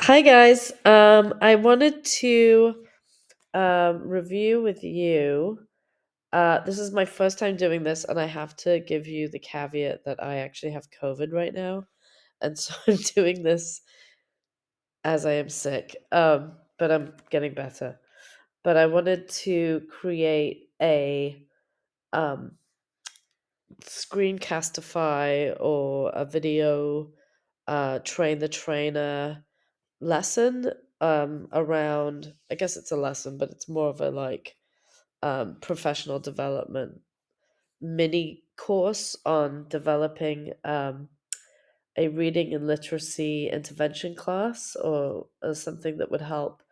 Hi guys. I wanted to review with you. This is my first time doing this, and I have to give you the caveat that I actually have COVID right now, and so I'm doing this as I am sick. But I'm getting better. But I wanted to create a um, screencastify or a video train the trainer lesson around, I guess it's a lesson, but it's more of a professional development mini course on developing a reading and literacy intervention class, or something that would help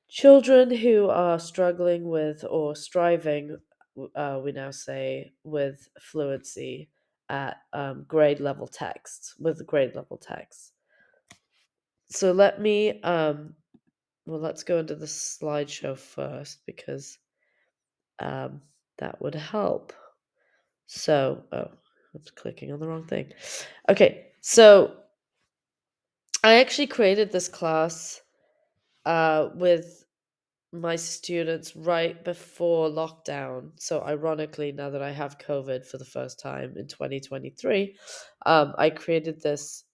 children who are struggling with or striving, we now say, with fluency at grade level texts, with grade level texts. So let's go into the slideshow first because um, that would help. So, oh, I'm clicking on the wrong thing. Okay, so I actually created this class with my students right before lockdown. So, ironically, now that I have COVID for the first time in 2023, I created this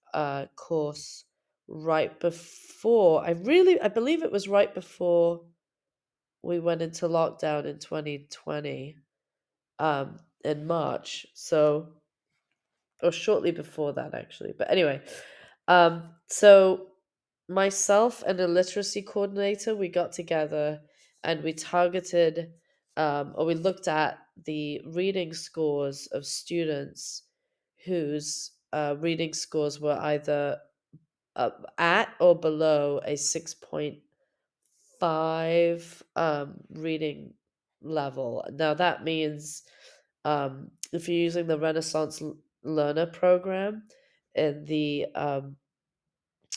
course right before. I believe it was right before we went into lockdown in 2020, in March. So, or shortly before that, actually. But anyway, so myself and a literacy coordinator, we got together and we targeted, or we looked at the reading scores of students whose reading scores were either at or below a 6.5 reading level. Now that means if you're using the Renaissance Learner program in the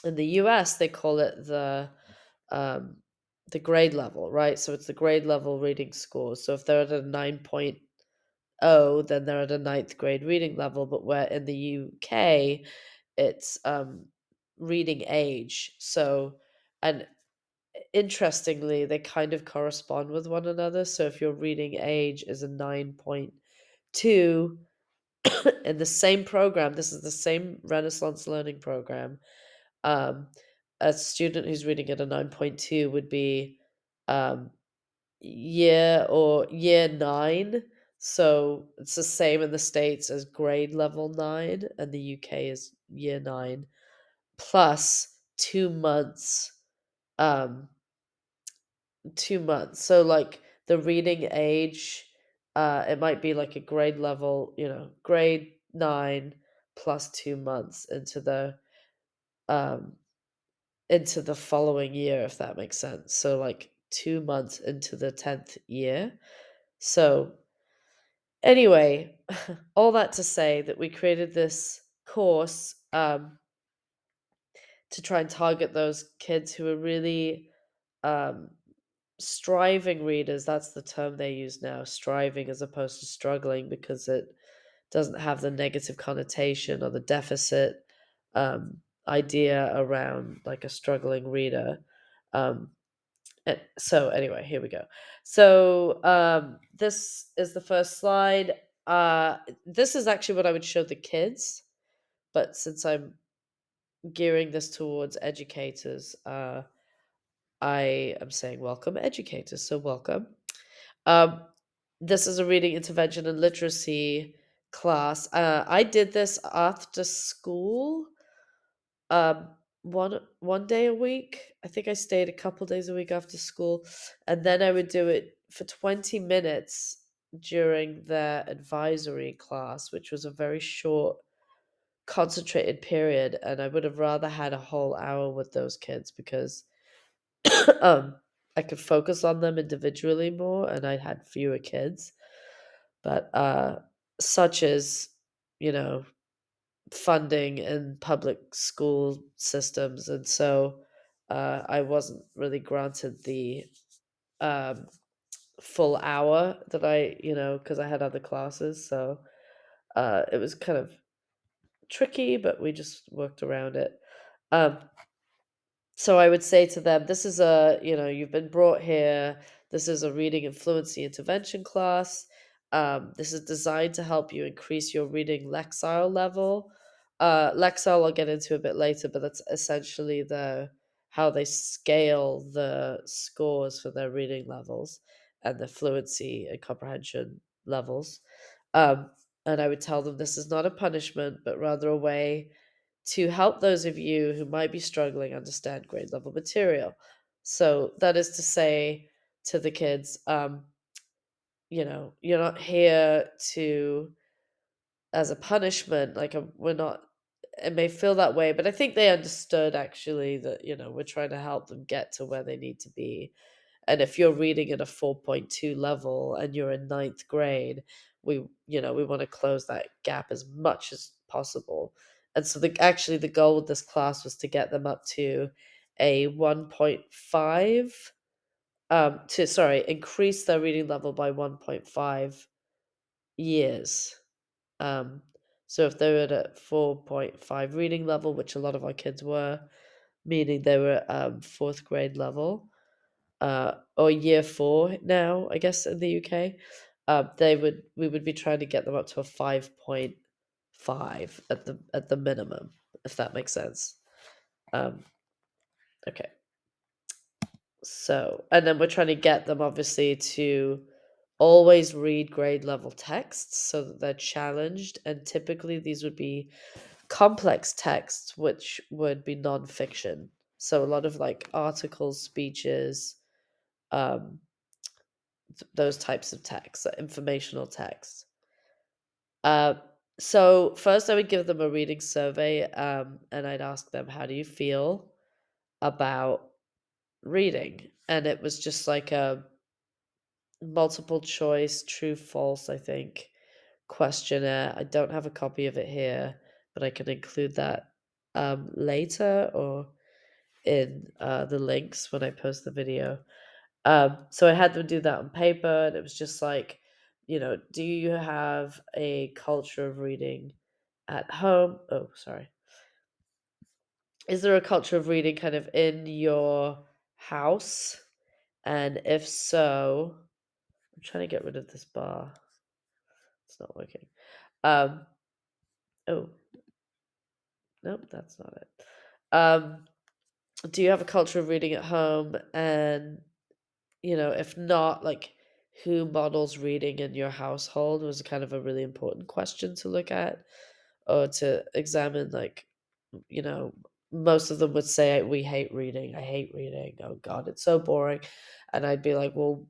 US, they call it um, the grade level, right? So it's the grade level reading score. So if they're at a 9.0, then they're at a ninth grade reading level. But where in the UK, it's reading age. So, and interestingly, they kind of correspond with one another. So if your reading age is a 9.2 in the same program, this is the same Renaissance learning program, um, a student who's reading at a 9.2 would be um, year 9. So it's the same in the States as grade level 9, and the UK is year 9 plus 2 months. Um, 2 months. So like the reading age, it might be like a grade level, grade 9 plus 2 months um into the following year, if that makes sense. So like 2 months into the 10th year. So anyway, all that to say that we created this course to try and target those kids who are really um, striving readers. That's the term they use now, striving as opposed to struggling, because it doesn't have the negative connotation or the deficit um, idea around like a struggling reader. um, so anyway, here we go. So this is the first slide. This is actually what I would show the kids, but since I'm gearing this towards educators, I am saying welcome educators, so welcome. Um, this is a reading intervention and literacy class. I did this after school, um, one day a week. I think I stayed a couple days a week after school, and then I would do it for 20 minutes during their advisory class, which was a very short, concentrated period. And I would have rather had a whole hour with those kids because um, I could focus on them individually more, and I had fewer kids. But such as, you know, funding in public school systems, and so I wasn't really granted the um, full hour that because I had other classes. So it was kind of tricky, but we just worked around it. Um, So I would say to them, this is you've been brought here. This is a reading and fluency intervention class. This is designed to help you increase your reading lexile level. Lexile I'll get into a bit later, but that's essentially how they scale the scores for their reading levels and the fluency and comprehension levels. Um, and I would tell them this is not a punishment, but rather a way to help those of you who might be struggling understand grade level material. So that is to say to the kids, you're not here to as a punishment. We're not. It may feel that way, but I think they understood actually that we're trying to help them get to where they need to be. And if you're reading at a 4.2 level and you're in ninth grade, we want to close that gap as much as possible. And so the goal with this class was to get them up to a 1.5, increase their reading level by 1.5 years. Um, so if they were at a 4.5 reading level, which a lot of our kids were, meaning they were fourth grade level, or year four now, I guess in the UK, we would be trying to get them up to a 5.5 at the minimum, if that makes sense. Um, okay, so and then we're trying to get them obviously to always read grade level texts so that they're challenged, and typically these would be complex texts, which would be nonfiction. So a lot of like articles, speeches, um, those types of texts, informational texts. Uh, so first, I would give them a reading survey, and I'd ask them, "How do you feel about reading?" And it was just like a multiple choice, true, false, I think, questionnaire. I don't have a copy of it here, but I can include that later or in the links when I post the video. So I had them do that on paper, and it was just like, do you have a culture of reading at home? Oh, sorry. Is there a culture of reading kind of in your house? And if so, I'm trying to get rid of this bar. It's not working. Um, oh, nope, that's not it. Do you have a culture of reading at home? And if not, like, who models reading in your household was kind of a really important question to look at or to examine. Like, you know, most of them would say, we hate reading. I hate reading. Oh God, it's so boring. And I'd be like, well,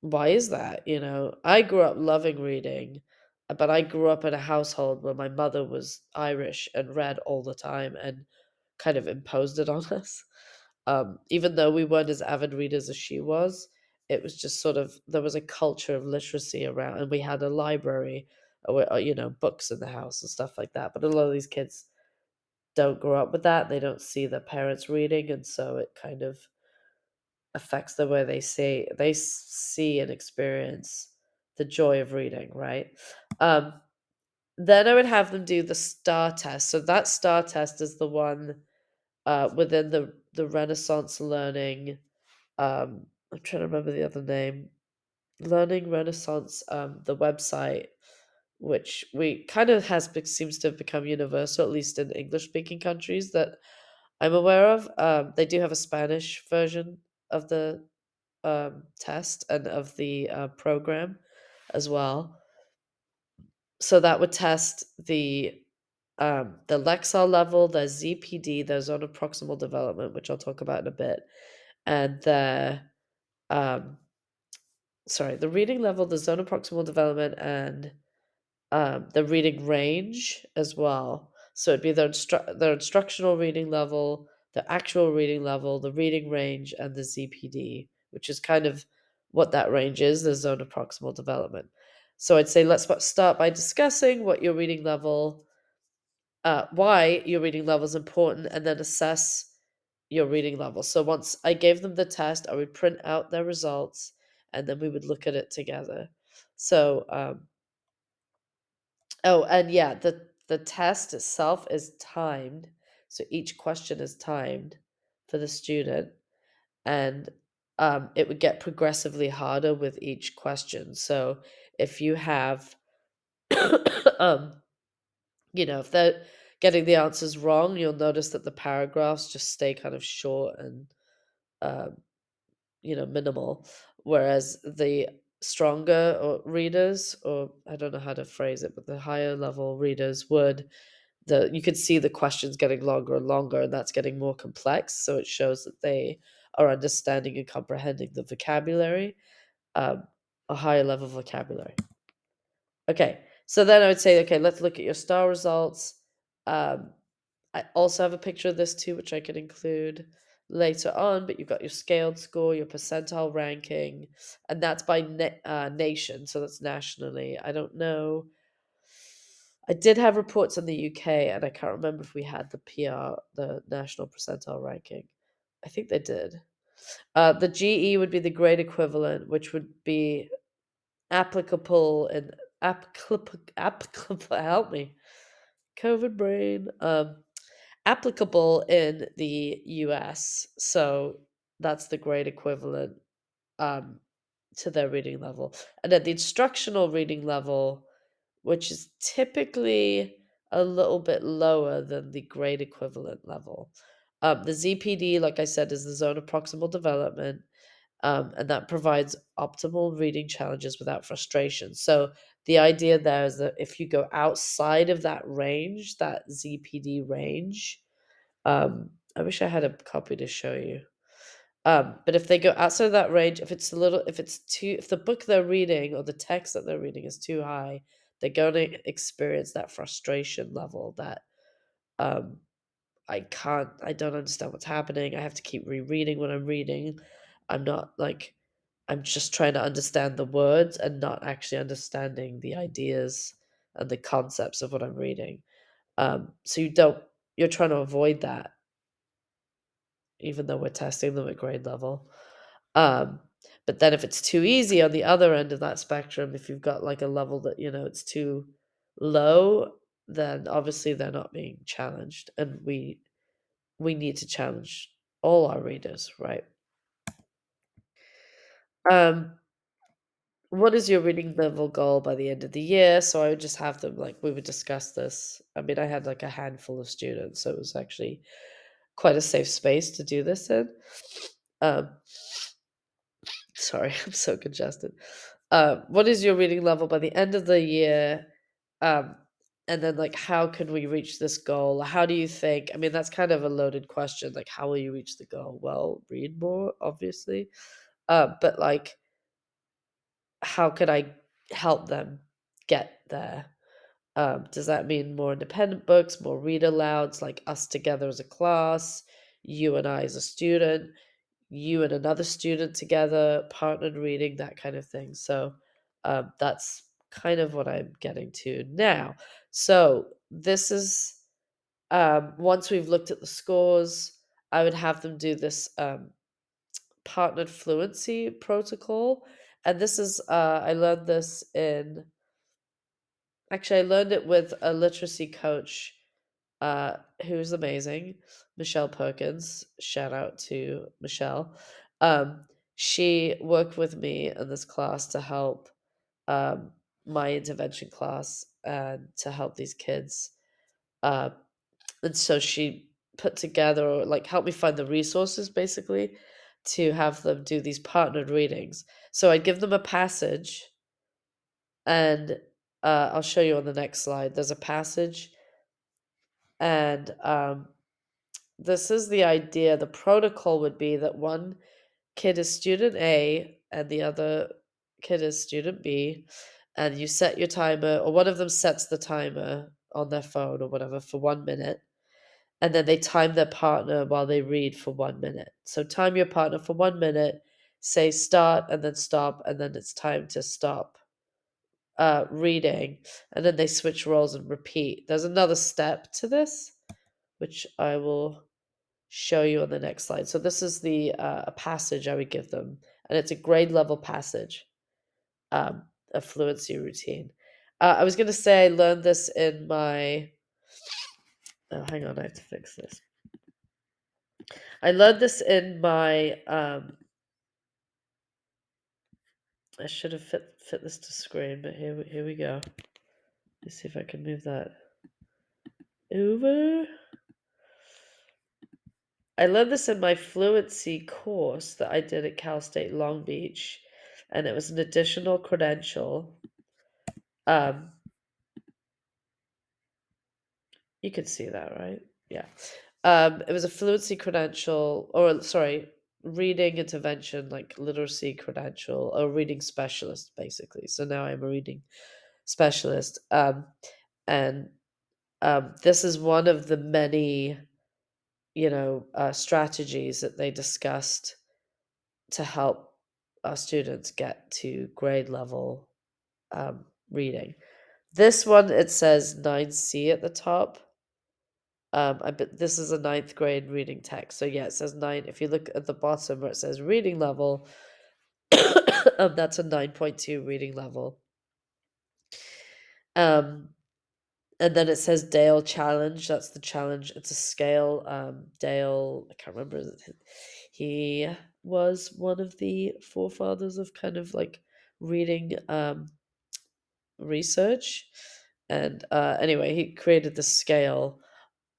why is that? I grew up loving reading, but I grew up in a household where my mother was Irish and read all the time and kind of imposed it on us. Even though we weren't as avid readers as she was, it was just sort of there was a culture of literacy around, and we had a library, books in the house and stuff like that. But a lot of these kids don't grow up with that; they don't see their parents reading, and so it kind of affects the way they see and experience the joy of reading, right? Um, then I would have them do the STAR test. So that STAR test is the one within the Renaissance Learning. I'm trying to remember the other name. Learning Renaissance, the website, which we kind of seems to have become universal, at least in English speaking countries that I'm aware of. They do have a Spanish version of the test and of the program as well. So that would test the Lexile level, the ZPD, the zone of proximal development, which I'll talk about in a bit, and um, the reading level, the zone of proximal development, and the reading range as well. So it'd be their instructional reading level, the actual reading level, the reading range, and the ZPD, which is kind of what that range is, the zone of proximal development. So I'd say let's start by discussing why your reading level is important, and then assess your reading level. So once I gave them the test, I would print out their results, and then we would look at it together. So oh, and yeah, the test itself is timed. So each question is timed for the student, and it would get progressively harder with each question. So if you have, um, if they're getting the answers wrong, you'll notice that the paragraphs just stay kind of short and um, minimal, whereas the stronger or readers, or I don't know how to phrase it, but the higher level readers would the you could see the questions getting longer and longer, and that's getting more complex. So it shows that they are understanding and comprehending the vocabulary, um, a higher level vocabulary. Okay, so then I would say, okay, let's look at your star results. Um, I also have a picture of this too, which I can include later on, but you've got your scaled score, your percentile ranking, and that's by nation, so that's nationally. I don't know. I did have reports in the UK, and I can't remember if we had the PR, the national percentile ranking. I think they did. The GE would be the grade equivalent, which would be applicable and applicable. Help me, COVID brain. Applicable in the US. So that's the grade equivalent um, to their reading level. And at the instructional reading level, which is typically a little bit lower than the grade equivalent level. The ZPD, like I said, is the zone of proximal development, and that provides optimal reading challenges without frustration. So the idea there is that if you go outside of that range, that ZPD range, I wish I had a copy to show you. But if they go outside of that range, if the book they're reading or the text that they're reading is too high, they're going to experience that frustration level that um, I don't understand what's happening. I have to keep rereading what I'm reading. I'm not like, I'm just trying to understand the words and not actually understanding the ideas and the concepts of what I'm reading. So you're trying to avoid that, even though we're testing them at grade level. Um, but then if it's too easy on the other end of that spectrum, if you've got like a level that, it's too low, then obviously they're not being challenged. And we need to challenge all our readers, right? Um, what is your reading level goal by the end of the year? So I would just have them like we would discuss this. I mean, I had like a handful of students, so it was actually quite a safe space to do this in. Um, Sorry, I'm so congested. What is your reading level by the end of the year? Um, and then, like, how can we reach this goal? How do you think? I mean, that's kind of a loaded question. Like, how will you reach the goal? Well, read more, obviously. But like, how could I help them get there? Does that mean more independent books, more read alouds, like us together as a class, you and I as a student, you and another student together, partnered reading, that kind of thing. So that's kind of what I'm getting to now. So this is once we've looked at the scores, I would have them do this partnered fluency protocol. And this is, I learned this I learned it with a literacy coach who's amazing, Michelle Perkins. Shout out to Michelle. Um, she worked with me in this class to help um, my intervention class and to help these kids. Uh, and so she put together, or like, helped me find the resources basically to have them do these partnered readings. So I'd give them a passage, and I'll show you on the next slide. There's a passage, and this is the idea. The protocol would be that one kid is student A and the other kid is student B, and you set your timer, or one of them sets the timer on their phone or whatever for 1 minute, and then they time their partner while they read for 1 minute. So time your partner for 1 minute, say start and then stop, and then it's time to stop reading, and then they switch roles and repeat. There's another step to this, which I will show you on the next slide. So this is the a passage I would give them, and it's a grade level passage, um, a fluency routine. I was going to say I learned this in my. Oh, hang on, I have to fix this. I learned this in my I should have fit this to screen, but here we go. Let's see if I can move that over. I learned this in my fluency course that I did at Cal State Long Beach, and it was an additional credential. Um, you can see that, right? Yeah. It was a fluency credential, or sorry, reading intervention, like literacy credential, or reading specialist, basically. So now I'm a reading specialist. And this is one of the many, strategies that they discussed to help our students get to grade level reading. This one, it says 9C at the top. But this is a ninth grade reading text. So yeah, it says nine. If you look at the bottom where it says reading level, that's a 9.2 reading level. Um, and then it says Dale challenge. That's the challenge. It's a scale. Dale, I can't remember. He was one of the forefathers of kind of like reading research. And anyway, he created the scale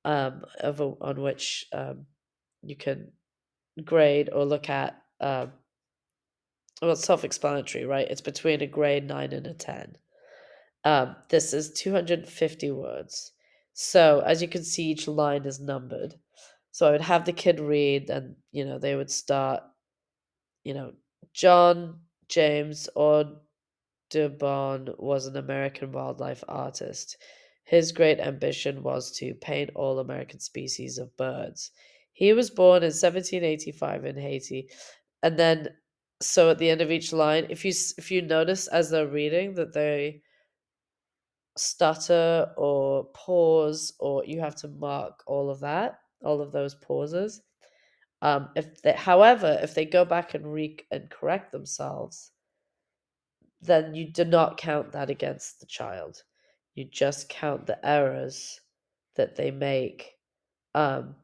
on which you can grade or look at. Well, it's self-explanatory, right? It's between a grade 9 and a 10. This is 250 words. So as you can see, each line is numbered. So I would have the kid read, and they would start, you know, John James Audubon was an American wildlife artist. His great ambition was to paint all American species of birds. He was born in 1785 in Haiti. And then, so at the end of each line, if you notice as they're reading that they stutter or pause, or you have to mark all of that, all of those pauses. However, if they go back and correct themselves, then you do not count that against the child. You just count the errors that they make. Um,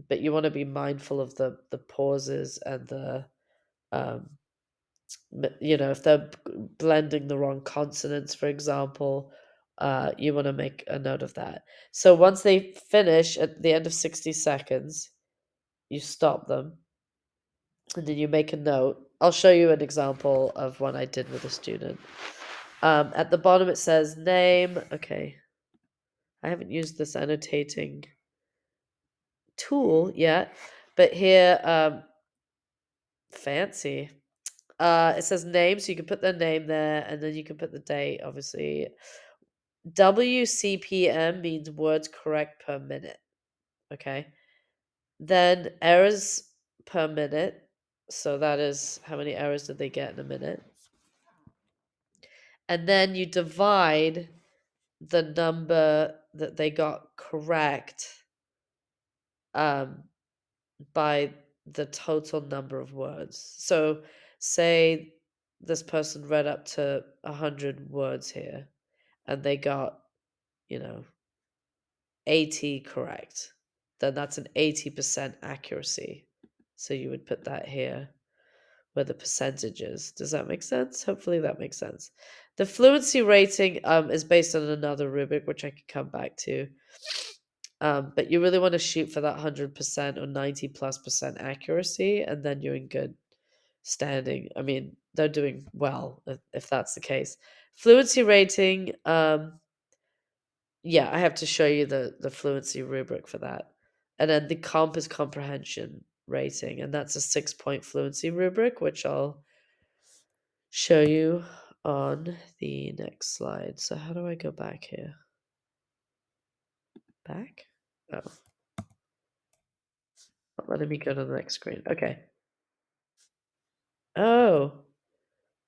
but you want to be mindful of the pauses and um, if they're blending the wrong consonants, for example, you want to make a note of that. So once they finish at the end of 60 seconds, you stop them and then you make a note. I'll show you an example of one I did with a student. At the bottom, it says name. Okay. I haven't used this annotating tool yet, but here, fancy. It says name, so you can put their name there, and then you can put the date, obviously. WCPM means words correct per minute. Okay. Then errors per minute. So that is how many errors did they get in a minute. And then you divide the number that they got correct um, by the total number of words. So say this person read up to 100 words here and they got, you know, 80 correct, then that's an 80% accuracy. So you would put that here where the percentage is. Does that make sense? Hopefully that makes sense. The fluency rating is based on another rubric, which I could come back to. But you really want to shoot for that 100% or 90+% accuracy, and then you're in good standing. I mean, they're doing well if that's the case. Fluency rating, yeah, I have to show you the fluency rubric for that. And then the comp is comprehension rating, and that's a 6-point fluency rubric, which I'll show you on the next slide. So how do I go back here? Back? Oh, not letting me go to the next screen. Okay. Oh,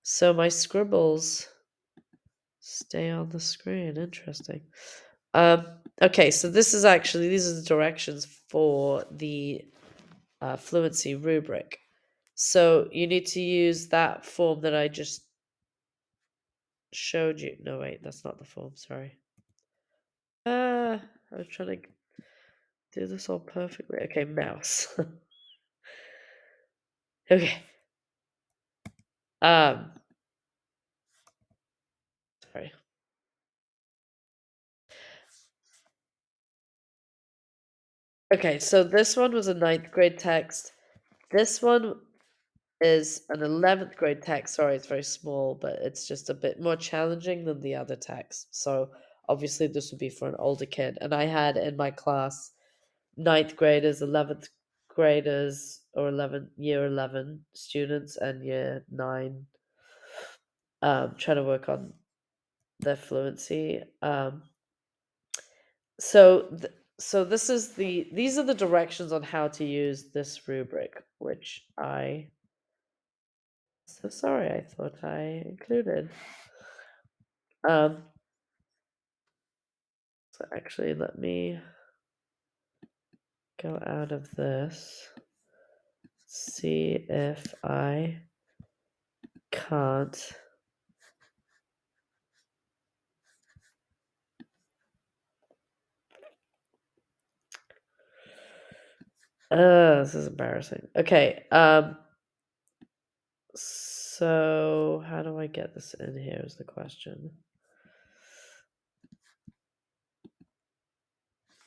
so my scribbles stay on the screen. Interesting. Okay, so these are the directions for the fluency rubric. So you need to use that form that I just showed you. No, wait, that's not the form. Sorry. I was trying to do this all perfectly. Okay, mouse. Okay. Um, sorry. Okay, so this one was a ninth grade text. This one is an 11th grade text. Sorry, it's very small, but it's just a bit more challenging than the other text. So obviously this would be for an older kid. And I had in my class ninth graders, 11th graders, or 11 year 11 students, and year 9 trying to work on their fluency. So so this is these are the directions on how to use this rubric, which I so sorry, I thought I included. Um, so actually, let me go out of this. See if I can't. This is embarrassing. Okay. So how do I get this in here is the question.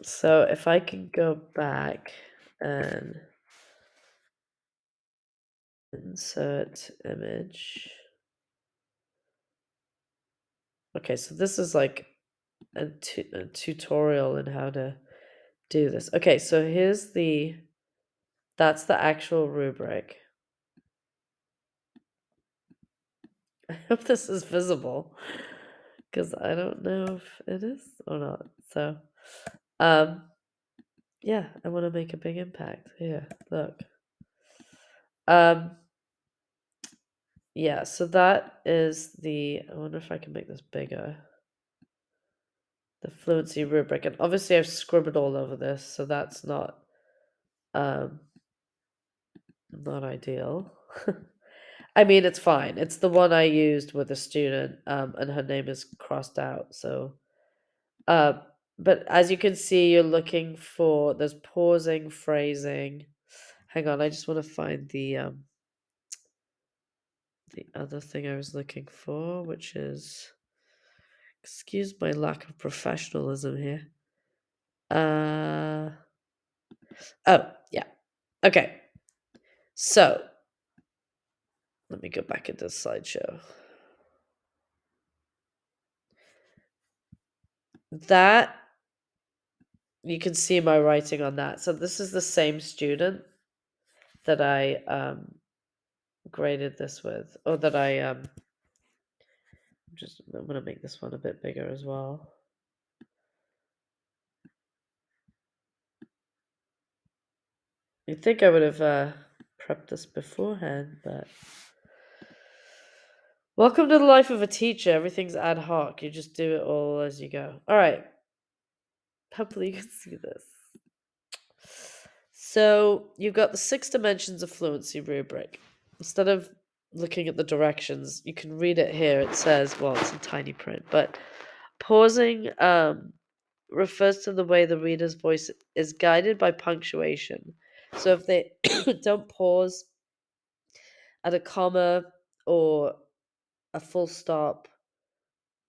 So if I can go back and insert image. Okay, so this is like a tutorial in how to do this. Okay, so that's the actual rubric. I hope this is visible because I don't know if it is or not. So, um, yeah, I want to make a big impact. Here, look. Um, yeah, so that is I wonder if I can make this bigger. The fluency rubric, and obviously I've scribbled all over this, so that's um not ideal. I mean, it's fine. It's the one I used with a student, and her name is crossed out. So, uh, but as you can see, you're looking for there's pausing, phrasing. Hang on, I just want to find the other thing I was looking for, which is excuse my lack of professionalism here. Uh oh, yeah. Okay. So let me go back into the slideshow. That you can see my writing on that. So this is the same student that I graded this with, or that I'm gonna make this one a bit bigger as well. You'd think I would have prepped this beforehand, but welcome to the life of a teacher. Everything's ad hoc. You just do it all as you go. All right. Hopefully you can see this. So you've got the 6 dimensions of fluency rubric. Instead of looking at the directions, you can read it here. It says, well, it's in tiny print, but pausing refers to the way the reader's voice is guided by punctuation. So if they don't pause at a comma or a full stop,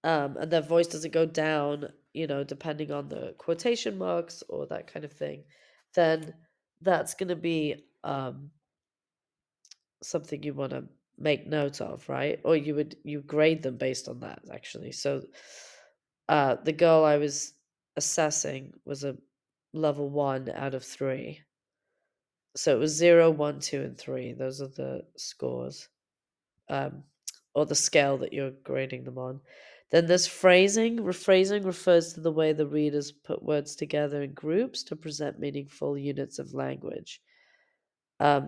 and their voice doesn't go down, depending on the quotation marks or that kind of thing, then that's going to be something you want to make note of, right? Or you grade them based on that actually. So the girl I was assessing was a level 1 out of 3. So it was 0, 1, 2, and 3. Those are the scores, um, or the scale that you're grading them on. Then there's phrasing. Rephrasing refers to the way the readers put words together in groups to present meaningful units of language.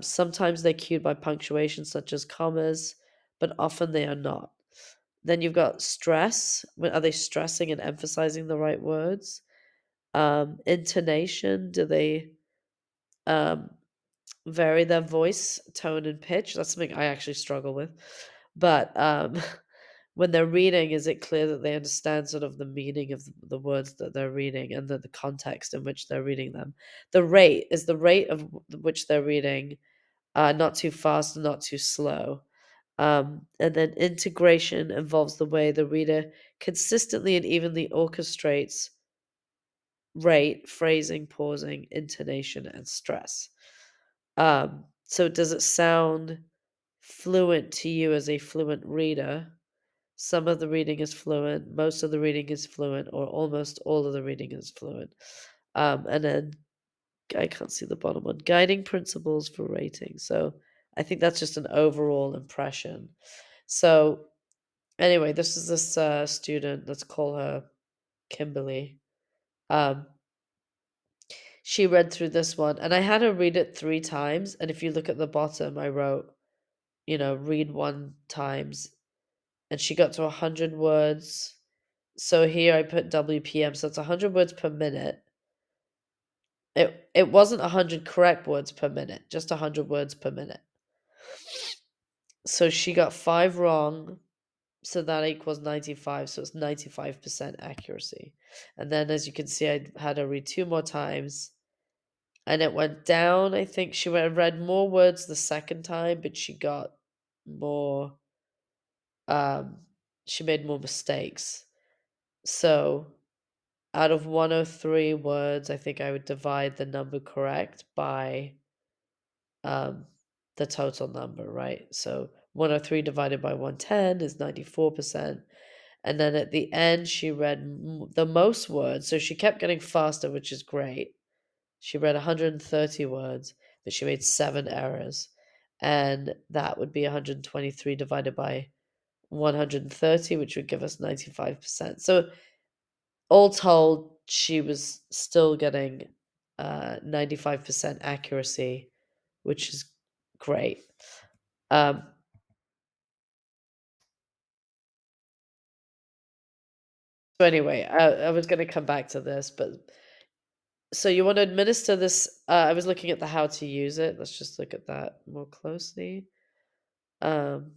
Sometimes they're cued by punctuation, such as commas, but often they are not. Then you've got stress. Are they stressing and emphasizing the right words? Intonation. Do they um, vary their voice, tone, and pitch? That's something I actually struggle with. But when they're reading, is it clear that they understand sort of the meaning of the words that they're reading and the context in which they're reading them? The rate is the rate of which they're reading, not too fast and not too slow. And then integration involves the way the reader consistently and evenly orchestrates rate, phrasing, pausing, intonation, and stress. So does it sound fluent to you as a fluent reader? Some of the reading is fluent, most of the reading is fluent, or almost all of the reading is fluent. And then I can't see the bottom one. Guiding principles for rating. So I think that's just an overall impression. So anyway, this is this student. Let's call her Kimberly. Um, she read through this one, and I had her read it 3 times. And if you look at the bottom, I wrote, read 1 times, and she got to 100 words. So here I put WPM, so it's 100 words per minute. It wasn't 100 correct words per minute, just 100 words per minute. So she got 5 wrong, so that equals 95, so it's 95% accuracy. And then as you can see, I had her read 2 more times, and it went down. I think she read more words the second time, but she got more, um, she made more mistakes. So out of 103 words, I think I would divide the number correct by um, the total number, right? So 103 divided by 110 is 94%. And then at the end, she read the most words. So she kept getting faster, which is great. She read 130 words, but she made 7 errors. And that would be 123 divided by 130, which would give us 95%. So all told, she was still getting 95% accuracy, which is great. Um, so anyway, I was going to come back to this, but so you want to administer this. I was looking at the how to use it. Let's just look at that more closely. Um,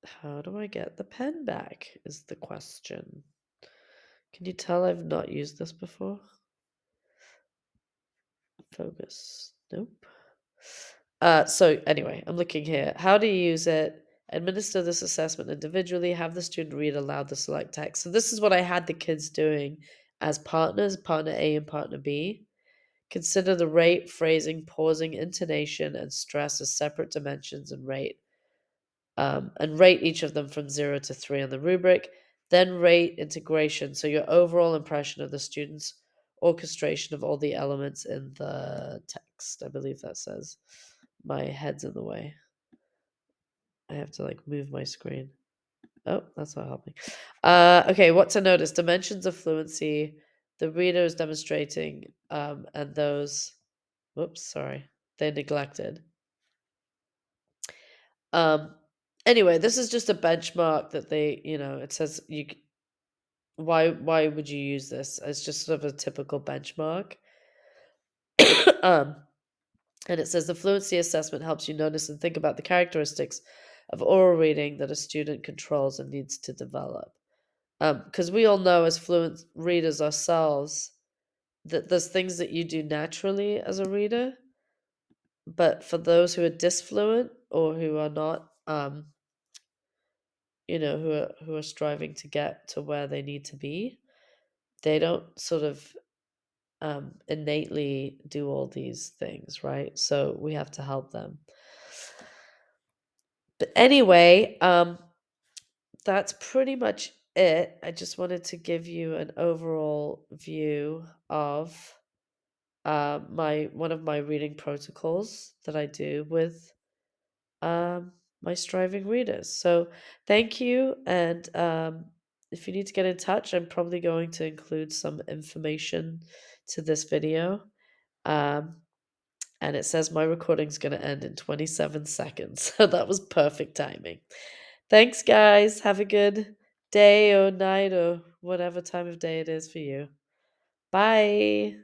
how do I get the pen back is the question. Can you tell I've not used this before? Focus. Nope. So anyway, I'm looking here. How do you use it? Administer this assessment individually. Have the student read aloud the select text. So this is what I had the kids doing as partners, partner A and partner B. Consider the rate, phrasing, pausing, intonation, and stress as separate dimensions and rate each of them from 0 to 3 on the rubric. Then rate integration, so your overall impression of the student's orchestration of all the elements in the text. I believe that says. My head's in the way. I have to move my screen. Oh, that's not helping. Okay, what to notice? Dimensions of fluency. The reader is demonstrating, and those. Whoops, sorry, they're neglected. Um, anyway, this is just a benchmark that it says why would you use this? It's just sort of a typical benchmark. um, and it says the fluency assessment helps you notice and think about the characteristics of oral reading that a student controls and needs to develop. Because we all know as fluent readers ourselves that there's things that you do naturally as a reader, but for those who are disfluent or who are not, who are striving to get to where they need to be, they don't sort of innately do all these things, right? So we have to help them. But anyway, that's pretty much it. I just wanted to give you an overall view of one of my reading protocols that I do with my striving readers. So thank you, and if you need to get in touch, I'm probably going to include some information to this video. Um, and it says my recording's going to end in 27 seconds. So that was perfect timing. Thanks, guys. Have a good day or night or whatever time of day it is for you. Bye.